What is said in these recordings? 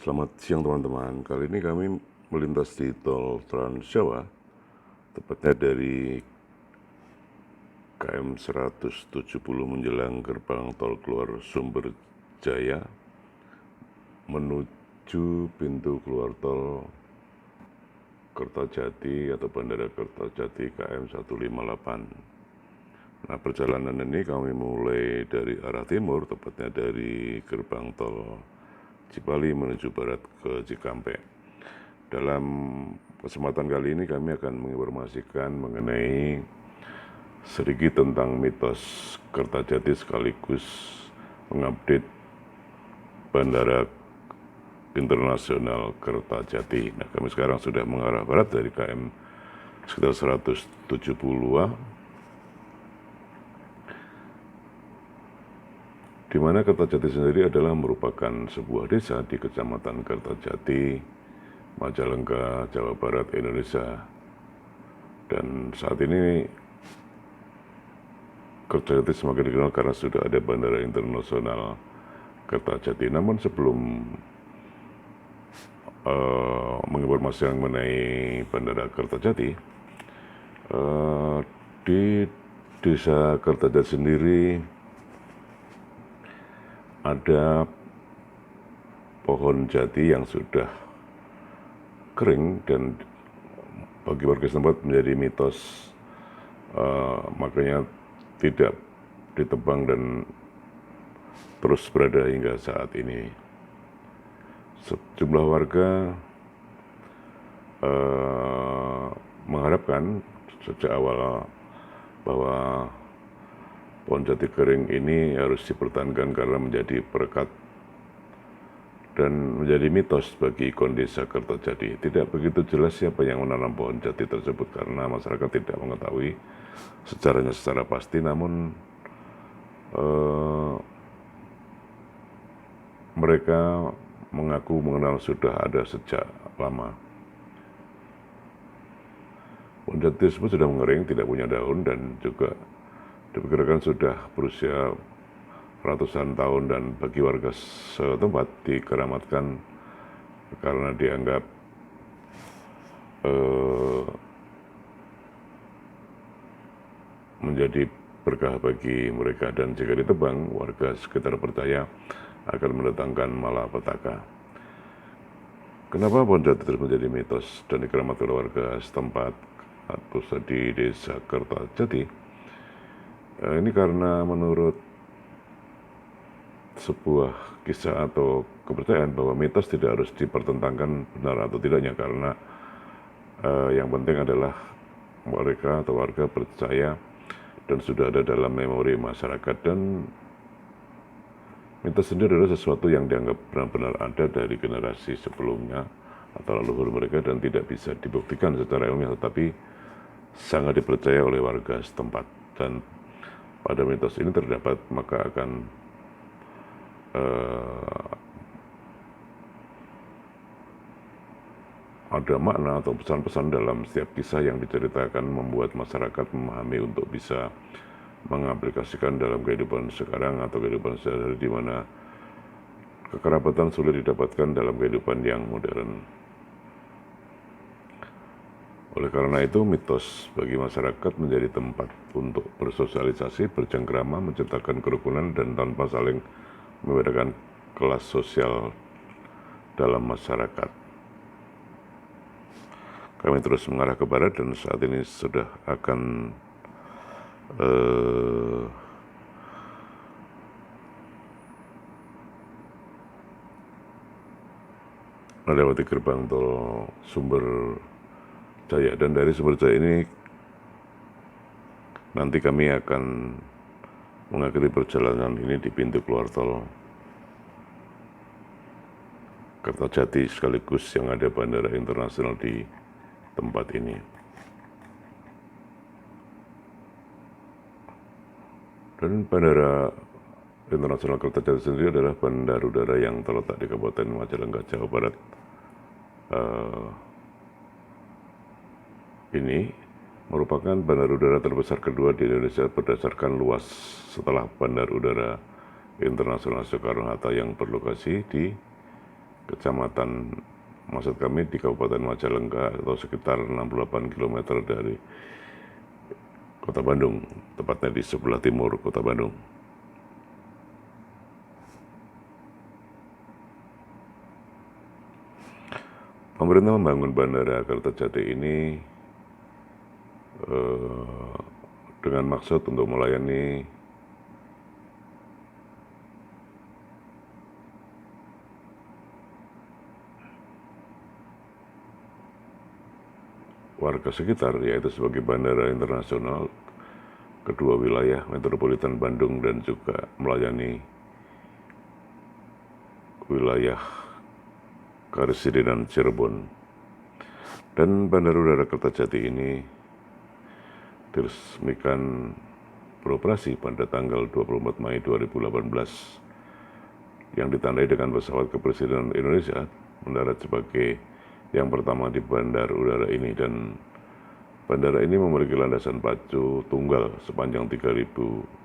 Selamat siang teman-teman. Kali ini kami melintas di tol Trans Jawa, tepatnya dari KM 170 menjelang gerbang tol keluar Sumber Jaya menuju pintu keluar tol Kertajati atau Bandara Kertajati KM 158. Nah, perjalanan ini kami mulai dari arah timur, tepatnya dari gerbang tol Cipali menuju barat ke Cikampek. Dalam kesempatan kali ini kami akan menginformasikan mengenai sedikit tentang mitos Kertajati sekaligus mengupdate Bandara Internasional Kertajati. Nah, kami sekarang sudah mengarah barat dari KM sekitar 170-an, di mana Kertajati sendiri adalah merupakan sebuah desa di Kecamatan Kertajati, Majalengka, Jawa Barat, Indonesia. Dan saat ini Kertajati semakin dikenal karena sudah ada Bandara Internasional Kertajati. Namun sebelum menginformasikan mengenai Bandara Kertajati, di desa Kertajati sendiri ada pohon jati yang sudah kering dan bagi warga setempat menjadi mitos, makanya tidak ditebang dan terus berada hingga saat ini. Sejumlah warga mengharapkan sejak awal bahwa pohon jati kering ini harus dipertahankan karena menjadi perekat dan menjadi mitos bagi ikon desa Kertajati. Tidak begitu jelas siapa yang menanam pohon jati tersebut karena masyarakat tidak mengetahui sejarahnya secara pasti, namun mereka mengaku mengenal sudah ada sejak lama. Pohon jati tersebut sudah mengering, tidak punya daun, dan juga diperkirakan sudah berusia ratusan tahun, dan bagi warga setempat dikeramatkan karena dianggap menjadi berkah bagi mereka, dan jika ditebang warga sekitar percaya akan mendatangkan malapetaka. Kenapa pohon jati terus menjadi mitos dan dikeramat oleh warga setempat atau di desa Kertajati? Ini karena menurut sebuah kisah atau kepercayaan bahwa mitos tidak harus dipertentangkan benar atau tidaknya, karena yang penting adalah mereka atau warga percaya dan sudah ada dalam memori masyarakat. Dan mitos sendiri adalah sesuatu yang dianggap benar-benar ada dari generasi sebelumnya atau leluhur mereka dan tidak bisa dibuktikan secara ilmiah, tetapi sangat dipercaya oleh warga setempat. Dan pada mitos ini terdapat maka akan ada makna atau pesan-pesan dalam setiap kisah yang diceritakan, membuat masyarakat memahami untuk bisa mengaplikasikan dalam kehidupan sekarang atau kehidupan sehari-hari, di mana kekerabatan sulit didapatkan dalam kehidupan yang modern. Oleh karena itu, mitos bagi masyarakat menjadi tempat untuk bersosialisasi, bercengkrama, menciptakan kerukunan, dan tanpa saling membedakan kelas sosial dalam masyarakat. Kami terus mengarah ke barat dan saat ini sudah akan melewati gerbang tol Sumber Jaya, dan dari Sumber Jaya ini nanti kami akan mengakhiri perjalanan ini di pintu keluar tol Kertajati sekaligus yang ada Bandara Internasional di tempat ini. Dan Bandara Internasional Kertajati sendiri adalah bandara udara yang terletak di Kabupaten Majalengka, Jawa Barat. Ini merupakan bandar udara terbesar kedua di Indonesia berdasarkan luas setelah Bandar Udara Internasional Soekarno-Hatta yang berlokasi di kecamatan, maksud kami di Kabupaten Majalengka atau sekitar 68 km dari Kota Bandung, tepatnya di sebelah timur Kota Bandung. Pemerintah membangun Bandara Kertajati ini dengan maksud untuk melayani warga sekitar, yaitu sebagai bandara internasional kedua wilayah metropolitan Bandung dan juga melayani wilayah Karesidenan Cirebon. Dan Bandara Udara Kertajati ini diresmikan beroperasi pada tanggal 24 Mei 2018 yang ditandai dengan pesawat kepresidenan Indonesia mendarat sebagai yang pertama di bandar udara ini. Dan bandara ini memiliki landasan pacu tunggal sepanjang 3.000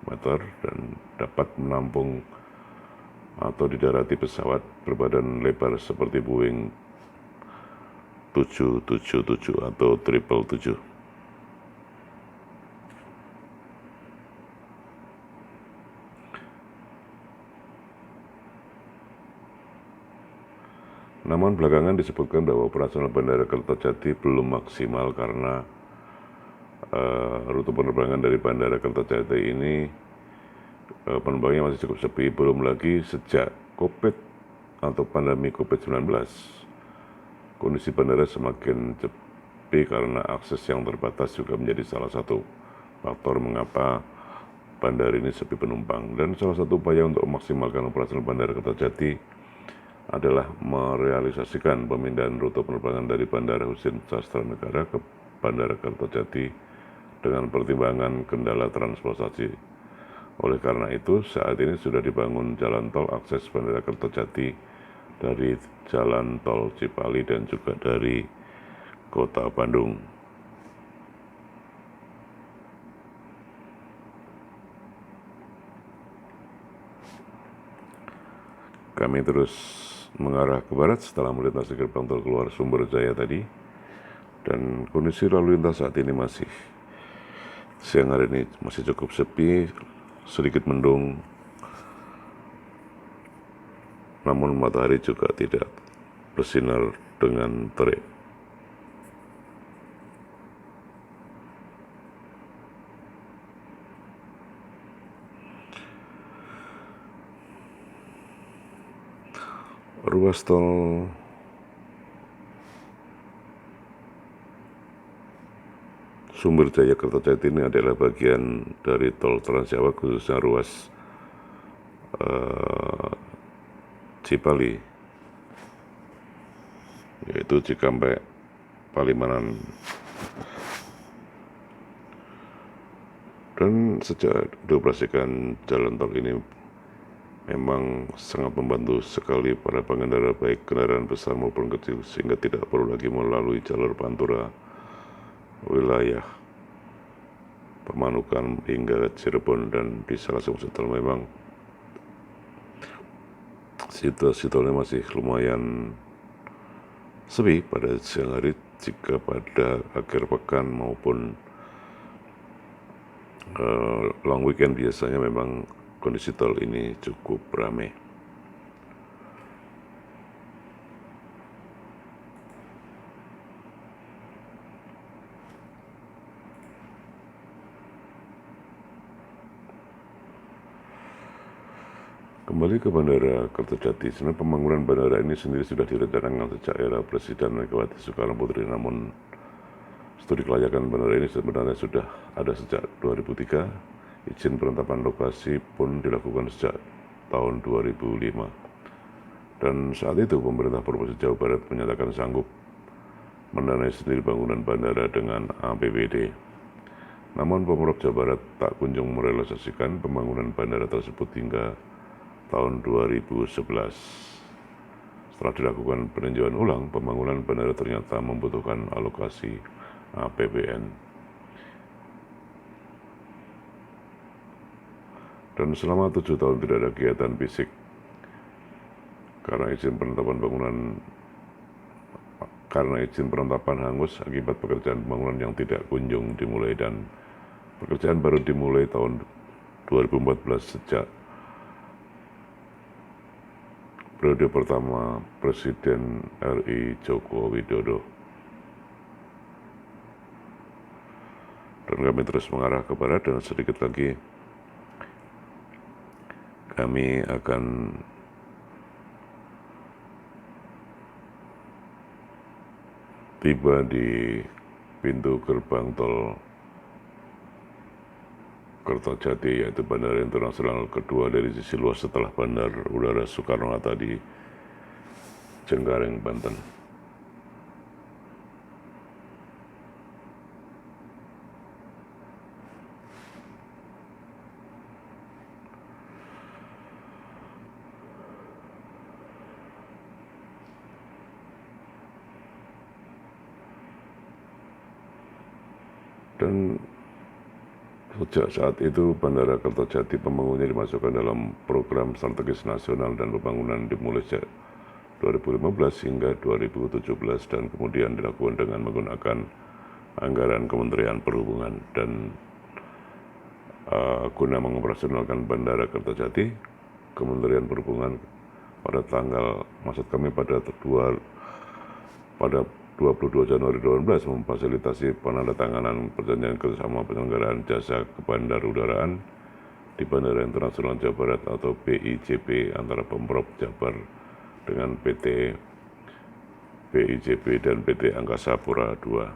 meter dan dapat menampung atau didarati pesawat berbadan lebar seperti Boeing 777 atau 777. Namun belakangan disebutkan bahwa operasional Bandara Kertajati belum maksimal karena rute penerbangan dari Bandara Kertajati ini penumpangnya masih cukup sepi. Belum lagi sejak COVID atau pandemi COVID-19, kondisi bandara semakin sepi karena akses yang terbatas juga menjadi salah satu faktor mengapa bandara ini sepi penumpang. Dan salah satu upaya untuk memaksimalkan operasional Bandara Kertajati adalah merealisasikan pemindahan rute penerbangan dari Bandara Husein Sastranegara ke Bandara Kertajati dengan pertimbangan kendala transportasi. Oleh karena itu, saat ini sudah dibangun jalan tol akses Bandara Kertajati dari jalan tol Cipali dan juga dari Kota Bandung. Kami terus mengarah ke barat setelah melintasi gerbang tol keluar Sumber Jaya tadi, dan kondisi lalu lintas saat ini masih siang hari ini masih cukup sepi, sedikit mendung, namun matahari juga tidak bersinar dengan terik. Ruas tol Sumber Jaya Kertajati ini adalah bagian dari tol Trans Jawa, khususnya ruas Cipali, yaitu Cikampek, Palimanan. Dan sejak dioperasikan jalan tol ini memang sangat membantu sekali para pengendara baik kendaraan besar maupun kecil, sehingga tidak perlu lagi melalui jalur Pantura, wilayah Pemanukan hingga Cirebon. Dan di salah satu tol memang situasi tolnya masih lumayan sepi pada siang hari. Jika pada akhir pekan maupun long weekend biasanya memang kondisi tol ini cukup ramai. Kembali ke Bandara Kertajati, sebenarnya pembangunan bandara ini sendiri sudah direncanakan sejak era Presiden Megawati Soekarno Putri, namun studi kelayakan bandara ini sebenarnya sudah ada sejak 2003. Izin penetapan lokasi pun dilakukan sejak tahun 2005. Dan saat itu pemerintah Provinsi Jawa Barat menyatakan sanggup mendanai sendiri bangunan bandara dengan APBD. Namun Pemprov Jawa Barat tak kunjung merealisasikan pembangunan bandara tersebut hingga tahun 2011. Setelah dilakukan peninjauan ulang, pembangunan bandara ternyata membutuhkan alokasi APBN. Dan selama 7 tahun tidak ada kegiatan fisik karena izin penetapan hangus akibat pekerjaan pembangunan yang tidak kunjung dimulai, dan pekerjaan baru dimulai tahun 2014 sejak periode pertama Presiden RI Joko Widodo. Dan kami terus mengarah ke barat, dan sedikit lagi kami akan tiba di pintu gerbang tol Kertajati, yaitu bandara internasional kedua dari sisi luas setelah Bandar Udara Soekarno-Hatta di Cengkareng, Banten. Dan sejak saat itu Bandara Kertajati pembangunannya dimasukkan dalam program strategis nasional, dan pembangunan dimulai sejak 2015 hingga 2017, dan kemudian dilakukan dengan menggunakan anggaran Kementerian Perhubungan. Dan guna mengoperasionalkan Bandara Kertajati, Kementerian Perhubungan pada 22 Januari 2012 memfasilitasi penandatanganan perjanjian kerjasama penyelenggaraan jasa kebandarudaraan di Bandara Internasional Jawa Barat atau BIJB antara Pemprov Jabar dengan PT BIJB dan PT Angkasa Pura II.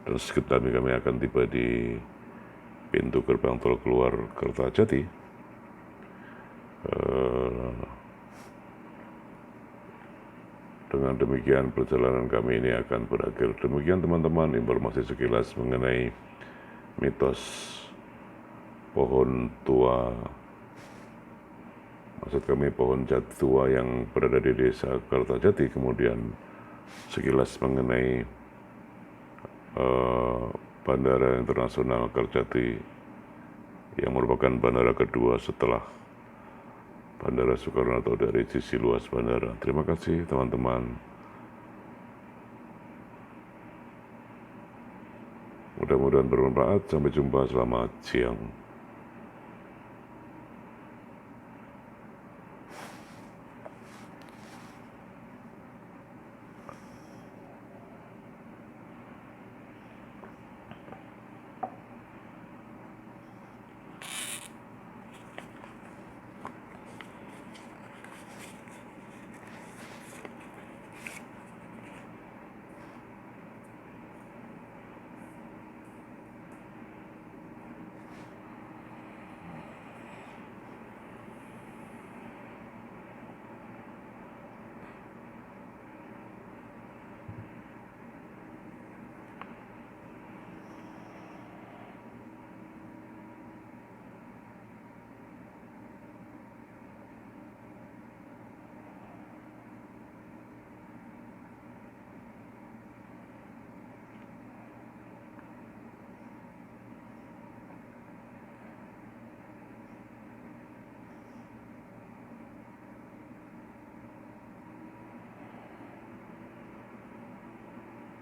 Dan sekitar kami akan tiba di pintu gerbang tol keluar Kertajati. Dengan demikian perjalanan kami ini akan berakhir. Demikian teman-teman, informasi sekilas mengenai mitos pohon tua, maksud kami pohon jati tua yang berada di desa Kertajati. Kemudian sekilas mengenai Bandara Internasional Kertajati yang merupakan bandara kedua setelah Bandara Soekarno-Hatta dari sisi luas bandara. Terima kasih teman-teman. Mudah-mudahan bermanfaat. Sampai jumpa, selamat siang.